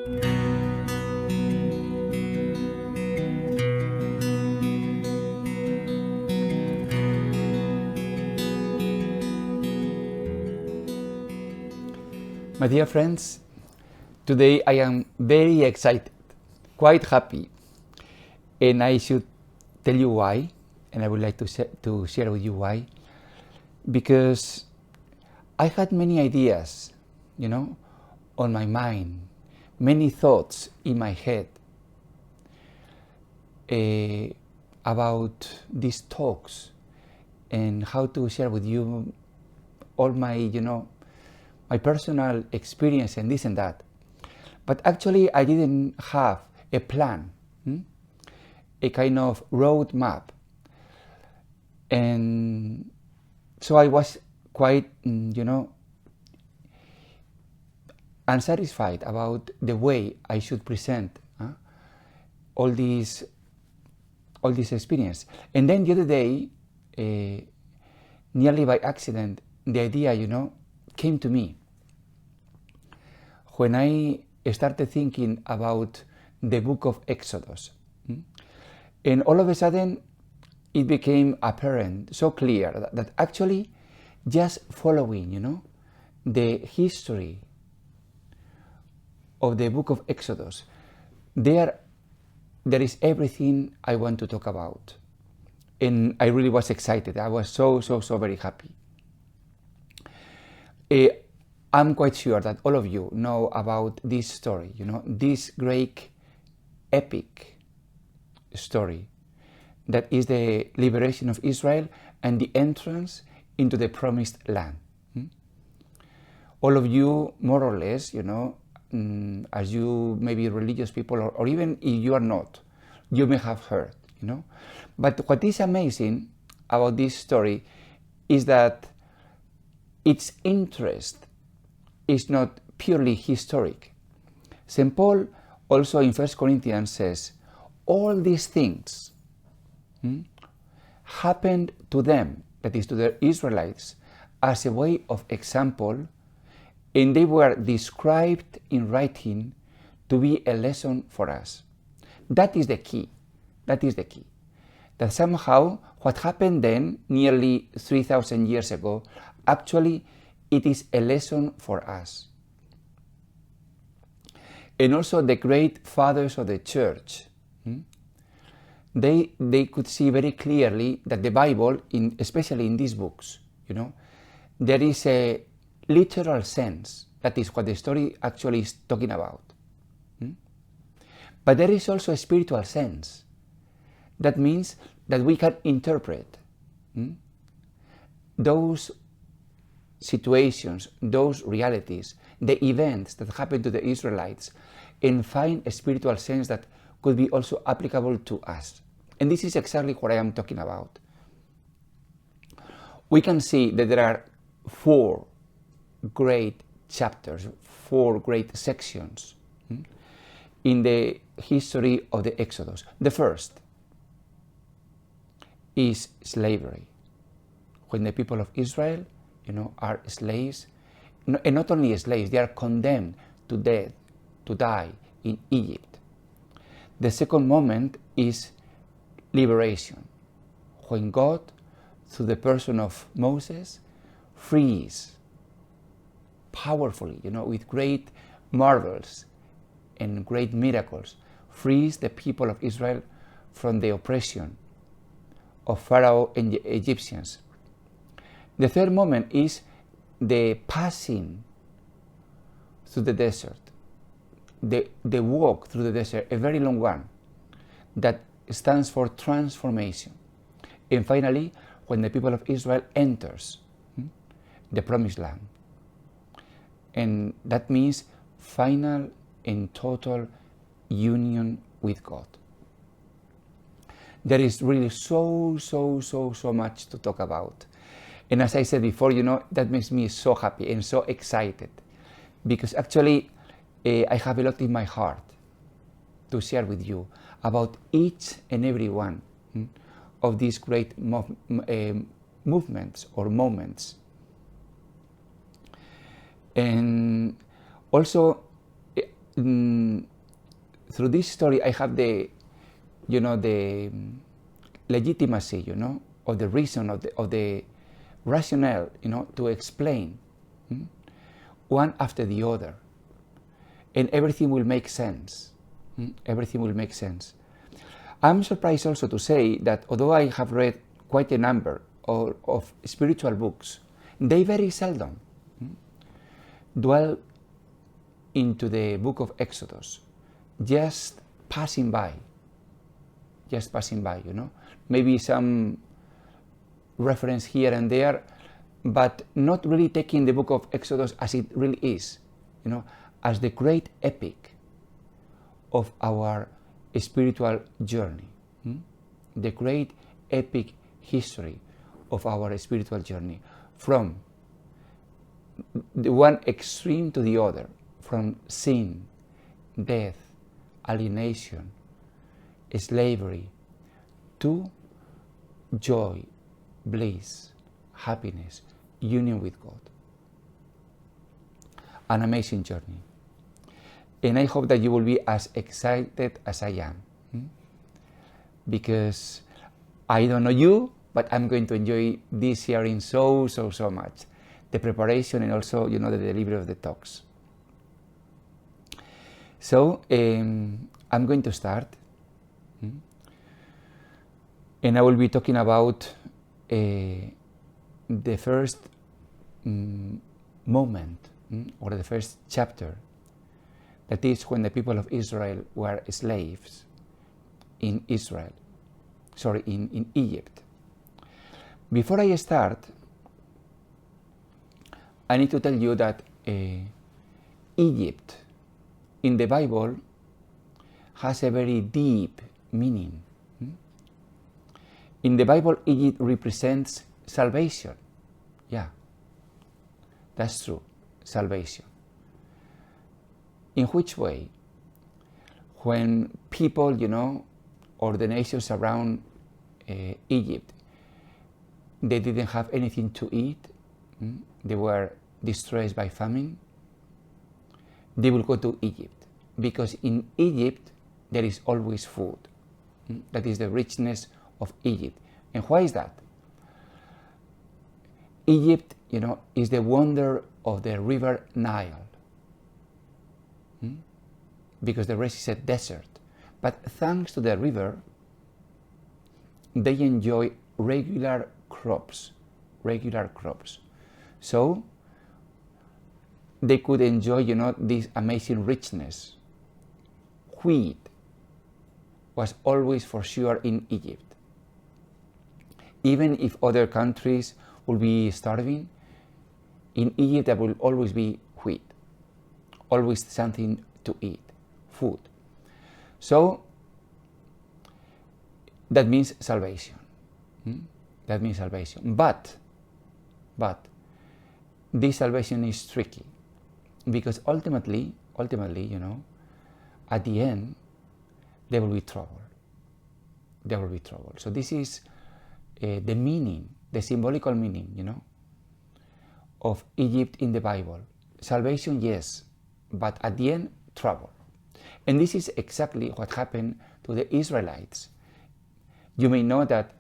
My dear friends, today I am very excited, quite happy, and I should tell you why, and I would like to share with you why, because I had many ideas, on my mind, many thoughts in my head about these talks and how to share with you all my, my personal experience and this and that. But actually I didn't have a plan, a kind of road map. And so I was quite, unsatisfied about the way I should present all this experience. And then the other day, nearly by accident, the idea, came to me. When I started thinking about the book of Exodus, and all of a sudden it became apparent, so clear, that actually just following, the history of the book of Exodus, there is everything I want to talk about. And I really was excited. I was so very happy. I'm quite sure that all of you know about this story, this great epic story that is the liberation of Israel and the entrance into the promised land. All of you, more or less, as you may be religious people, or even if you are not, you may have heard, But what is amazing about this story is that its interest is not purely historic. St. Paul also in 1 Corinthians says, all these things happened to them, that is to the Israelites, as a way of example, and they were described in writing to be a lesson for us. That is the key. That is the key. That somehow what happened then, nearly 3,000 years ago, actually it is a lesson for us. And also the great fathers of the church, they could see very clearly that the Bible, especially in these books, there is a literal sense. That is what the story actually is talking about. But there is also a spiritual sense. That means that we can interpret those situations, those realities, the events that happened to the Israelites, and find a spiritual sense that could be also applicable to us. And this is exactly what I am talking about. We can see that there are 4 great chapters, 4 great sections in the history of the Exodus. The first is slavery. When the people of Israel, are slaves, and not only slaves, they are condemned to death, to die in Egypt. The second moment is liberation, when God, through the person of Moses, frees powerfully, with great marvels and great miracles, frees the people of Israel from the oppression of Pharaoh and the Egyptians. The third moment is the passing through the desert, the walk through the desert, a very long one, that stands for transformation. And finally, when the people of Israel enters the promised land. And that means final and total union with God. There is really so much to talk about. And as I said before, that makes me so happy and so excited, because actually I have a lot in my heart to share with you about each and every one of these great movements or moments. And also, through this story, I have the, the legitimacy, of the reason, of the rationale, to explain one after the other, and everything will make sense. Everything will make sense. I'm surprised also to say that although I have read quite a number of spiritual books, they very seldom dwell into the book of Exodus, just passing by, maybe some reference here and there, but not really taking the book of Exodus as it really is, as the great epic of our spiritual journey, the great epic history of our spiritual journey, from the one extreme to the other, from sin, death, alienation, slavery, to joy, bliss, happiness, union with God. An amazing journey. And I hope that you will be as excited as I am, because I don't know you, but I'm going to enjoy this hearing so much. The preparation and also, the delivery of the talks. So I'm going to start, and I will be talking about the first moment, or the first chapter, that is when the people of Israel were slaves in Egypt. Before I start, I need to tell you that Egypt in the Bible has a very deep meaning. In the Bible, Egypt represents salvation. Yeah, that's true, salvation. In which way? When people, or the nations around Egypt, they didn't have anything to eat, they were distressed by famine, they will go to Egypt, because in Egypt there is always food. That is the richness of Egypt. And why is that? Egypt, is the wonder of the river Nile, because the rest is a desert. But thanks to the river, they enjoy regular crops. So they could enjoy, this amazing richness. Wheat was always for sure in Egypt. Even if other countries will be starving, in Egypt there will always be wheat, always something to eat, food. So that means salvation. That means salvation. But this salvation is tricky, because ultimately, at the end, there will be trouble. There will be trouble. So this is the meaning, the symbolical meaning, of Egypt in the Bible. Salvation, yes, but at the end, trouble. And this is exactly what happened to the Israelites. You may know that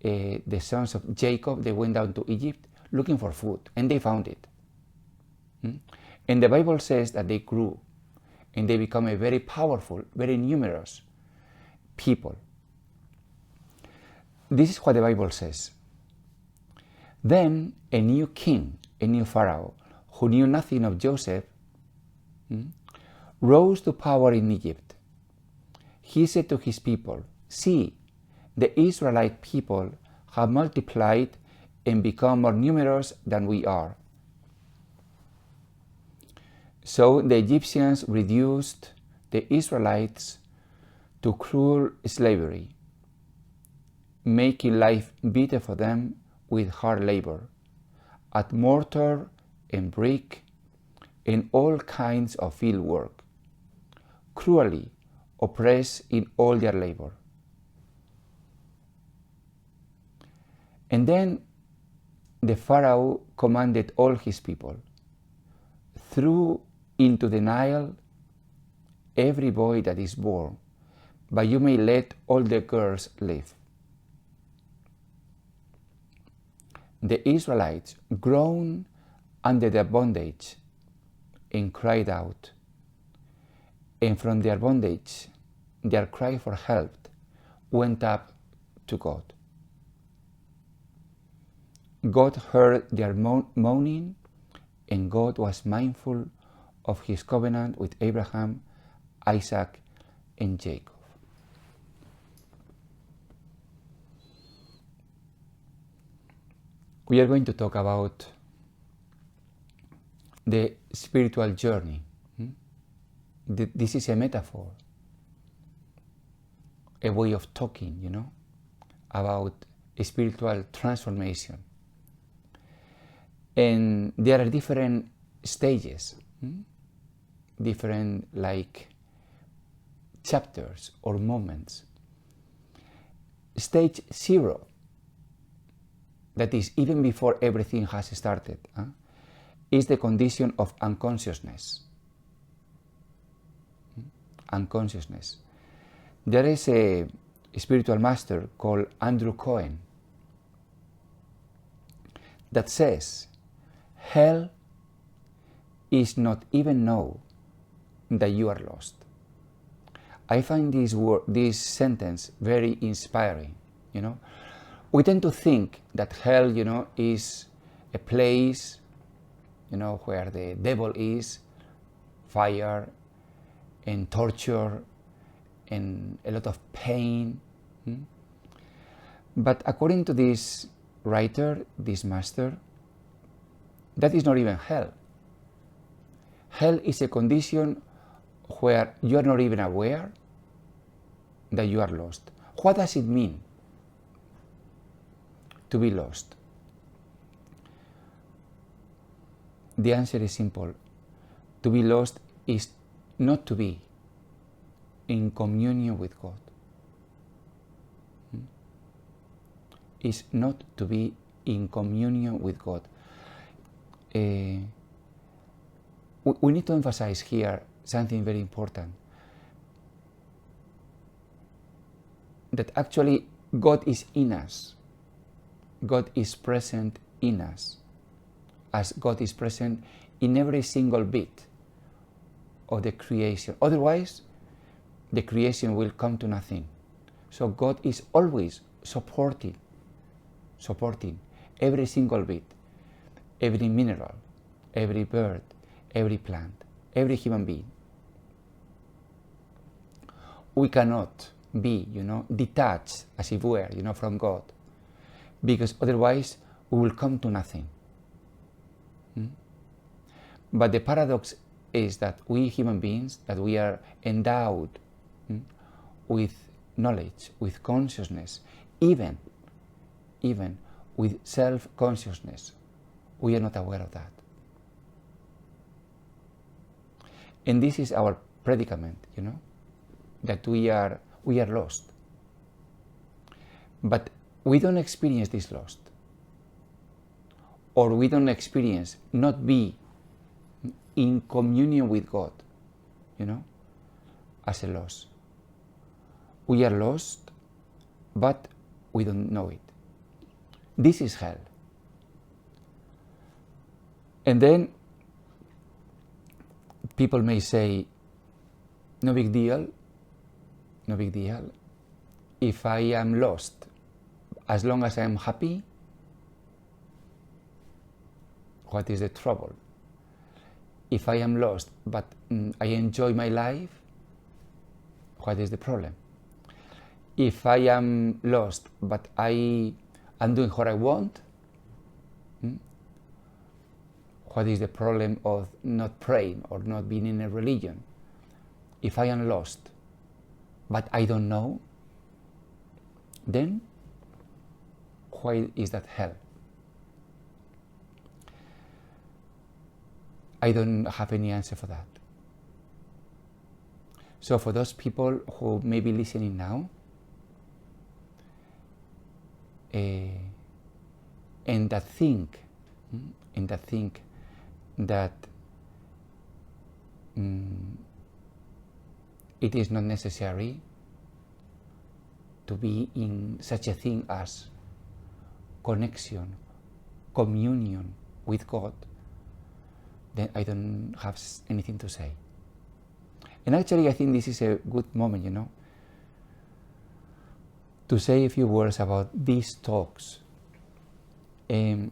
the sons of Jacob, they went down to Egypt looking for food, and they found it. And the Bible says that they grew, and they become a very powerful, very numerous people. This is what the Bible says. Then a new king, a new Pharaoh, who knew nothing of Joseph, rose to power in Egypt. He said to his people, "See, the Israelite people have multiplied and become more numerous than we are." So the Egyptians reduced the Israelites to cruel slavery, making life bitter for them with hard labor, at mortar and brick and all kinds of field work, cruelly oppressed in all their labor. And then the Pharaoh commanded all his people, threw into the Nile every boy that is born, but you may let all the girls live. The Israelites groaned under their bondage and cried out, and from their bondage, their cry for help went up to God. God heard their moaning, and God was mindful of his covenant with Abraham, Isaac, and Jacob. We are going to talk about the spiritual journey. This is a metaphor, a way of talking, about a spiritual transformation. And there are different stages, different chapters or moments. Stage 0, that is even before everything has started, is the condition of unconsciousness. Unconsciousness. There is a spiritual master called Andrew Cohen that says, hell is not even know that you are lost. I find this sentence very inspiring. We tend to think that hell, is a place, where the devil is, fire and torture and a lot of pain. But according to this writer, this master, that is not even hell. Hell is a condition where you are not even aware that you are lost. What does it mean to be lost? The answer is simple. To be lost is not to be in communion with God. Is not to be in communion with God. We need to emphasize here something very important. That actually God is in us. God is present in us, as God is present in every single bit of the creation. Otherwise, the creation will come to nothing. So God is always supporting every single bit, every mineral, every bird, every plant, every human being. We cannot be, detached, as it were, from God, because otherwise we will come to nothing. But the paradox is that we human beings, that we are endowed with knowledge, with consciousness, even with self-consciousness, we are not aware of that. And this is our predicament, that we are lost. But we don't experience this lost, or we don't experience not be in communion with God, as a loss. We are lost, but we don't know it. This is hell. And then people may say, no big deal, if I am lost, as long as I am happy, what is the trouble? If I am lost, but I enjoy my life, what is the problem? If I am lost, but I am doing what I want, what is the problem of not praying or not being in a religion? If I am lost, but I don't know, then why is that hell? I don't have any answer for that. So for those people who may be listening now, and that think that it is not necessary to be in such a thing as connection, communion with God, then I don't have anything to say. And actually I think this is a good moment, to say a few words about these talks. Some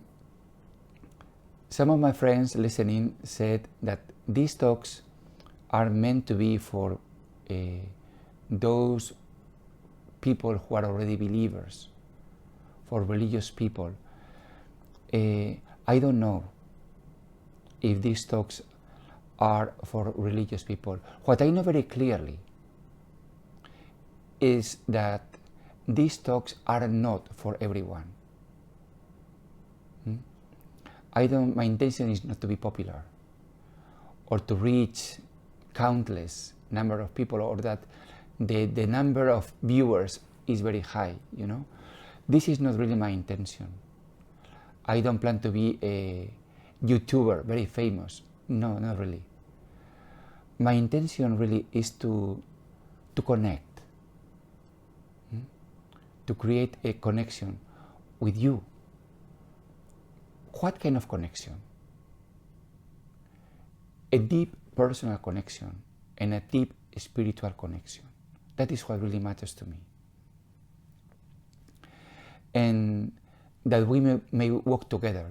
of my friends listening said that these talks are meant to be for those people who are already believers, for religious people. I don't know if these talks are for religious people. What I know very clearly is that these talks are not for everyone. My intention is not to be popular or to reach countless number of people, or that the number of viewers is very high, This is not really my intention. I don't plan to be a YouTuber, very famous. No, not really. My intention really is to connect, to create a connection with you. What kind of connection? A deep personal connection and a deep spiritual connection. That is what really matters to me. And that we may walk together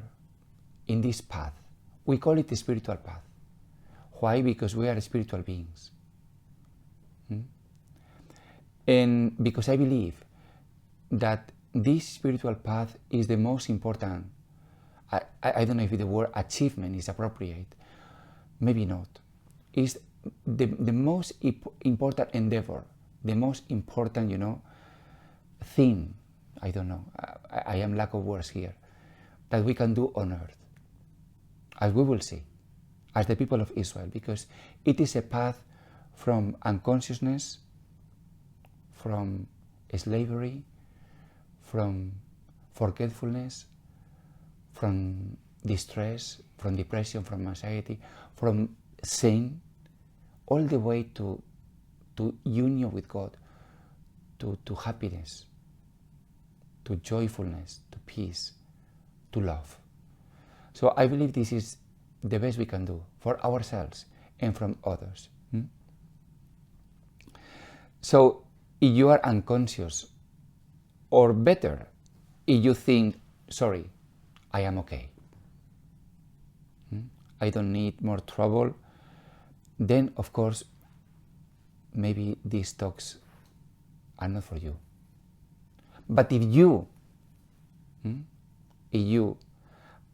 in this path. We call it the spiritual path. Why? Because we are spiritual beings. And because I believe that this spiritual path is the most important. I don't know if the word achievement is appropriate. Maybe not. It's the most important endeavor, the most important, thing. I don't know. I am lack of words here. That we can do on earth, as we will see, as the people of Israel, because it is a path from unconsciousness, from slavery, from forgetfulness, from distress, from depression, from anxiety, from sin, all the way to union with God, to happiness, to joyfulness, to peace, to love. So I believe this is the best we can do for ourselves and from others. So if you are unconscious, or better, if you think, sorry, I am okay, I don't need more trouble, then of course maybe these talks are not for you. But if you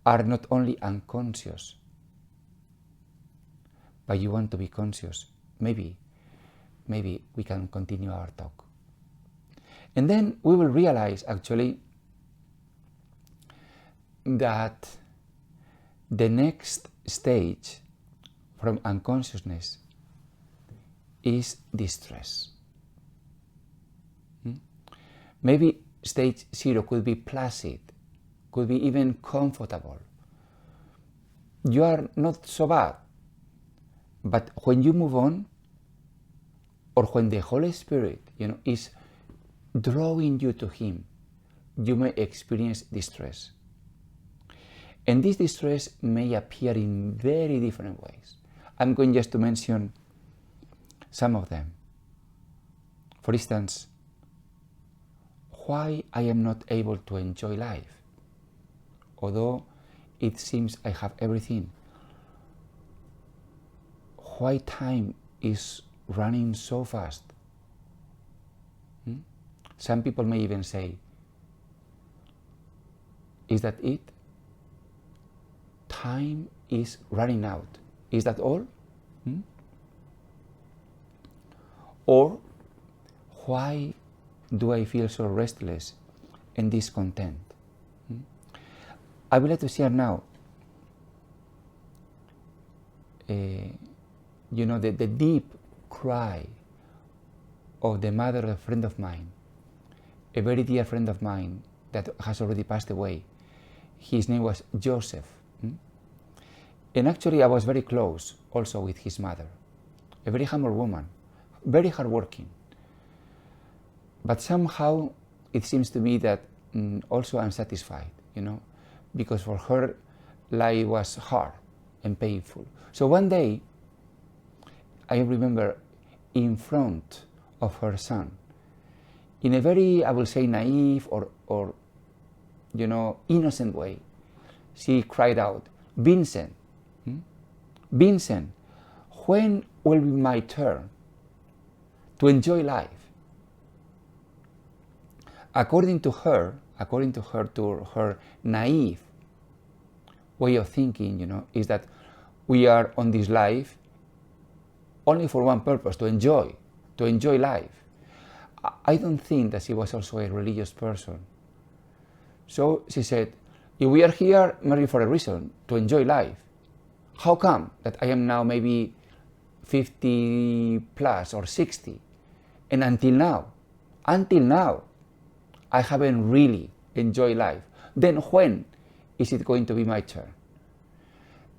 are not only unconscious, but you want to be conscious, maybe we can continue our talk. And then we will realize actually that the next stage from unconsciousness is distress. Maybe stage 0 could be placid, could be even comfortable. You are not so bad. But when you move on, or when the Holy Spirit, is drawing you to Him, you may experience distress. And this distress may appear in very different ways. I'm going just to mention some of them. For instance, why I am not able to enjoy life, although it seems I have everything. Why time is running so fast? Some people may even say, is that it? Time is running out. Is that all? Or why do I feel so restless and discontent? I would like to share now the deep cry of the mother of a friend of mine, a very dear friend of mine that has already passed away. His name was Joseph. And actually I was very close also with his mother, a very humble woman, very hardworking. But somehow it seems to me that also unsatisfied, because for her life was hard and painful. So one day, I remember in front of her son, in a very, I will say, naive or innocent way, she cried out, Vincent, Vincent, when will be my turn to enjoy life? According to her, to her naive way of thinking, is that we are on this life only for one purpose, to enjoy life. I don't think that she was also a religious person. So she said, if we are here, maybe for a reason, to enjoy life. How come that I am now maybe 50 plus or 60, and until now, I haven't really enjoyed life? Then when is it going to be my turn?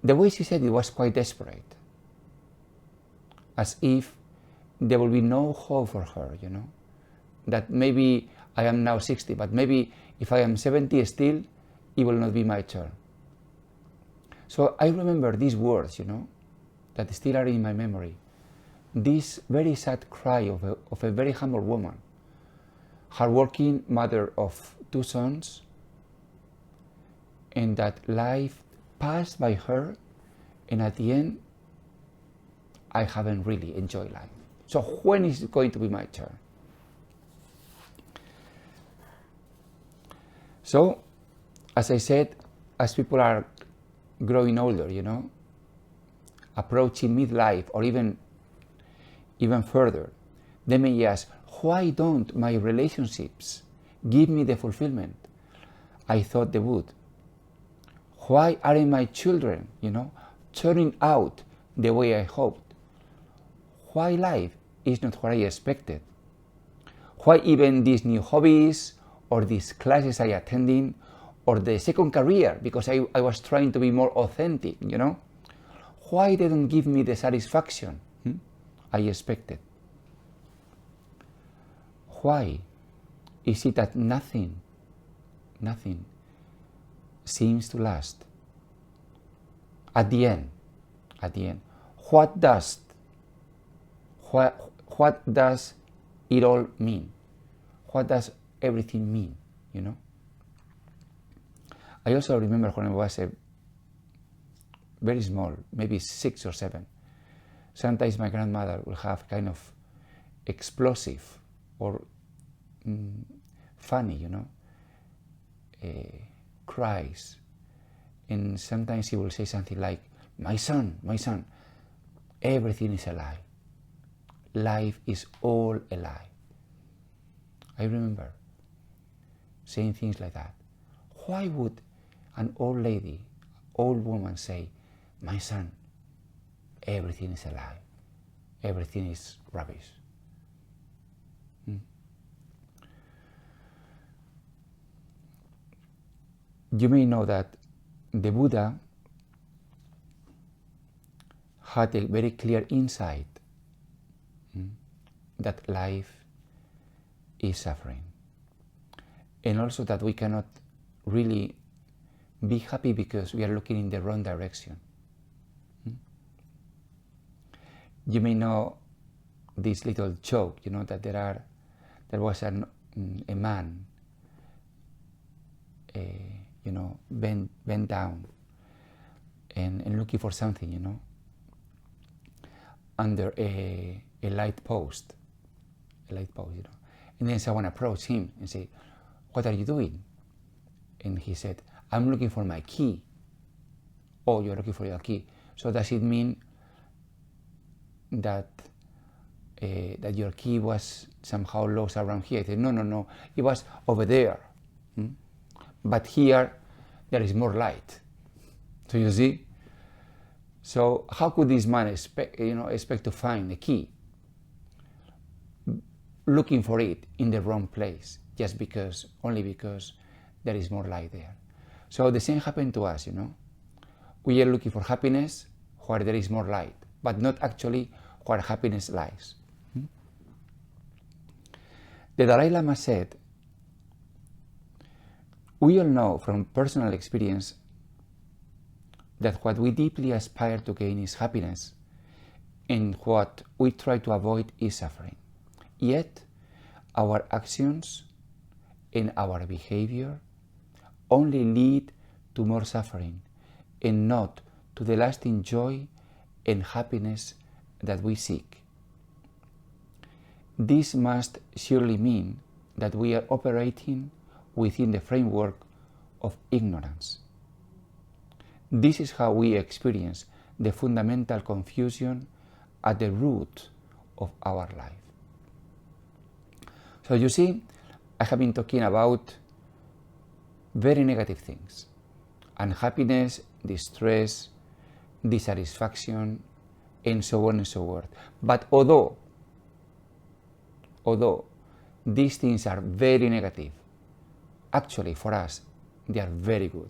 The way she said it was quite desperate, as if there will be no hope for her, that maybe I am now 60, but maybe if I am 70 still, it will not be my turn. So I remember these words, that still are in my memory. This very sad cry of a very humble woman, hardworking mother of 2 sons, and that life passed by her, and at the end, I haven't really enjoyed life. So when is it going to be my turn? So, as I said, as people are growing older, approaching midlife or even further, they may ask, why don't my relationships give me the fulfillment I thought they would? Why aren't my children, turning out the way I hoped? Why life is not what I expected? Why even these new hobbies or these classes I attending or the second career, because I was trying to be more authentic, why they don't give me the satisfaction I expected? Why is it that nothing seems to last? At the end, what does it all mean? What does everything mean, I also remember when I was very small, maybe 6 or 7, sometimes my grandmother will have kind of explosive or funny, cries. And sometimes he will say something like, my son, everything is a lie. Life is all a lie. I remember saying things like that. Why would an old woman say, my son, everything is a lie. Everything is rubbish. You may know that the Buddha had a very clear insight that life is suffering, and also that we cannot really be happy because we are looking in the wrong direction. You may know this little joke, that there was a man, bent down and looking for something, under a light post, and then someone approached him and said, what are you doing? And he said, I'm looking for my key. Oh, you're looking for your key. So does it mean that your key was somehow lost around here? He said, no, it was over there. But here, there is more light. So you see? So how could this man expect to find the key? Looking for it in the wrong place, only because there is more light there. So the same happened to us, We are looking for happiness where there is more light, but not actually where happiness lies. The Dalai Lama said, we all know from personal experience that what we deeply aspire to gain is happiness, and what we try to avoid is suffering. Yet, our actions and our behavior only lead to more suffering and not to the lasting joy and happiness that we seek. This must surely mean that we are operating within the framework of ignorance. This is how we experience the fundamental confusion at the root of our life. So you see, I have been talking about very negative things: unhappiness, distress, dissatisfaction, and so on and so forth. But although these things are very negative, actually for us they are very good,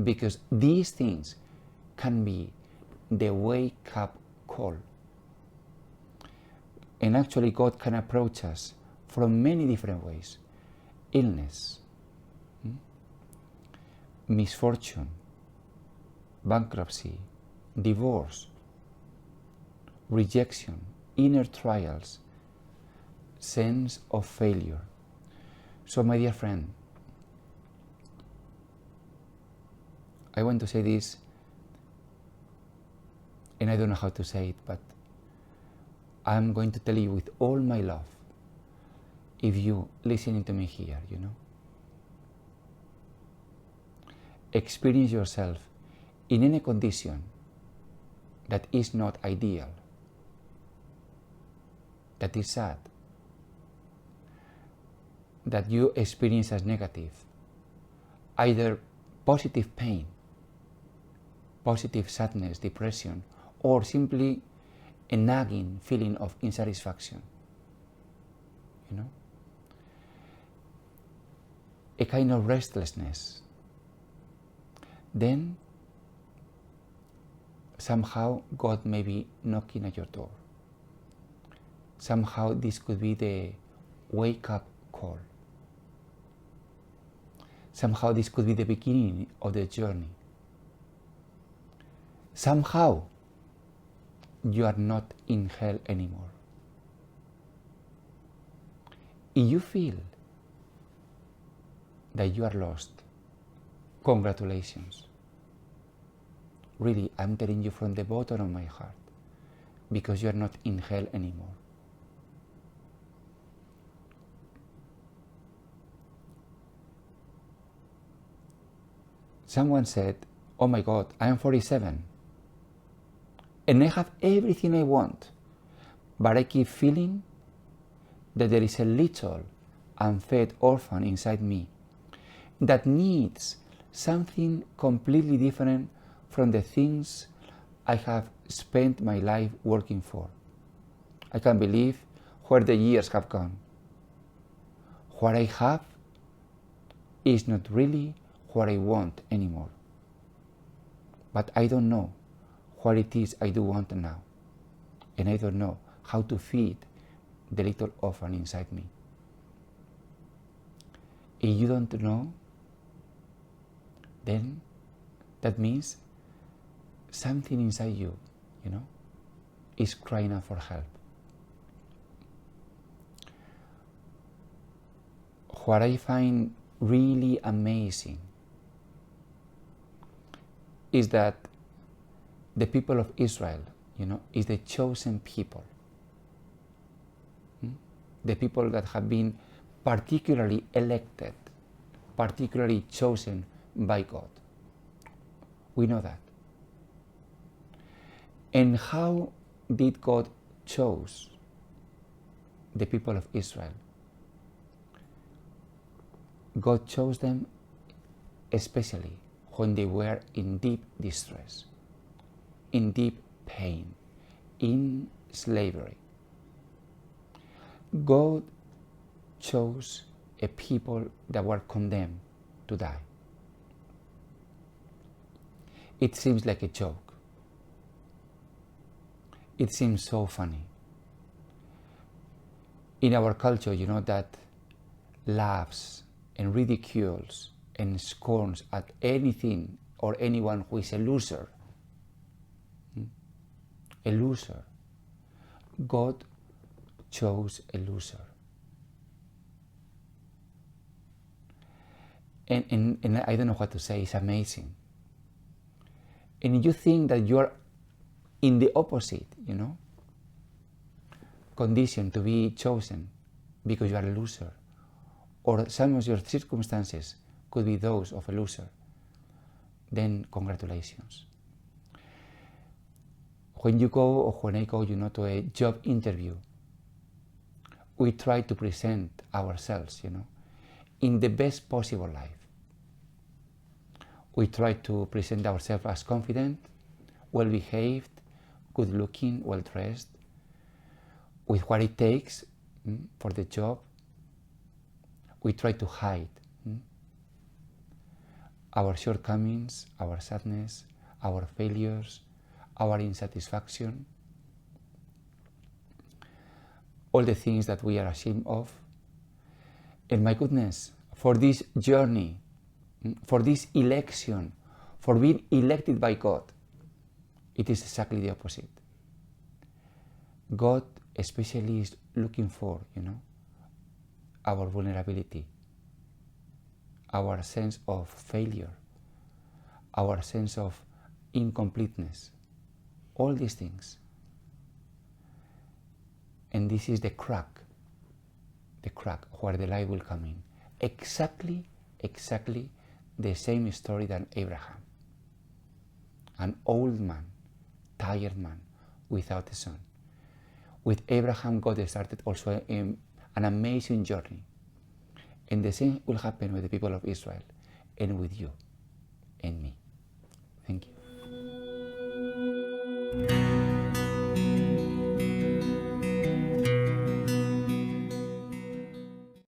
because these things can be the wake-up call. And actually God can approach us from many different ways: illness, misfortune, bankruptcy, divorce, rejection, inner trials, sense of failure. So my dear friend, I want to say this, and I don't know how to say it, but I'm going to tell you with all my love, if you listening to me here, experience yourself in any condition that is not ideal, that is sad, that you experience as negative, either positive pain, positive sadness, depression, or simply a nagging feeling of insatisfaction, a kind of restlessness, then somehow God may be knocking at your door. Somehow this could be the wake-up call. Somehow this could be the beginning of the journey. Somehow you are not in hell anymore. If you feel that you are lost, congratulations. Really, I'm telling you from the bottom of my heart, because you are not in hell anymore. Someone said, oh my God, I am 47 and I have everything I want, but I keep feeling that there is a little unfed orphan inside me that needs something completely different from the things I have spent my life working for. I can't believe where the years have gone. What I have is not really what I want anymore. But I don't know what it is I do want now. And I don't know how to feed the little orphan inside me. If you don't know, then that means something inside you, is crying out for help. What I find really amazing is that the people of Israel, is the chosen people. The people that have been particularly elected, particularly chosen by God. We know that. And how did God choose the people of Israel? God chose them especially when they were in deep distress, in deep pain, in slavery. God chose a people that were condemned to die. It seems like a joke. It seems so funny. in our culture, you know, that laughs and ridicules and scorns at anything or anyone who is a loser. A loser. God chose a loser. And I don't know what to say, it's amazing. And you think that you're in the opposite, you know, condition to be chosen because you are a loser, or some of your circumstances could be those of a loser, then congratulations. When you go, or when I go, you know, to a job interview, we try to present ourselves, you know, in the best possible life. We try to present ourselves as confident, well-behaved, good-looking, well-dressed, with what it takes for the job. We try to hide our shortcomings, our sadness, our failures, our insatisfaction, all the things that we are ashamed of. And my goodness, for this journey, for this election, for being elected by God, it is exactly the opposite. God especially is looking for, you know, our vulnerability, our sense of failure, our sense of incompleteness, all these things. And this is the crack where the light will come in. Exactly the same story than Abraham. An old man, tired man, without a son. With Abraham, God started also an amazing journey. And the same will happen with the people of Israel and with you.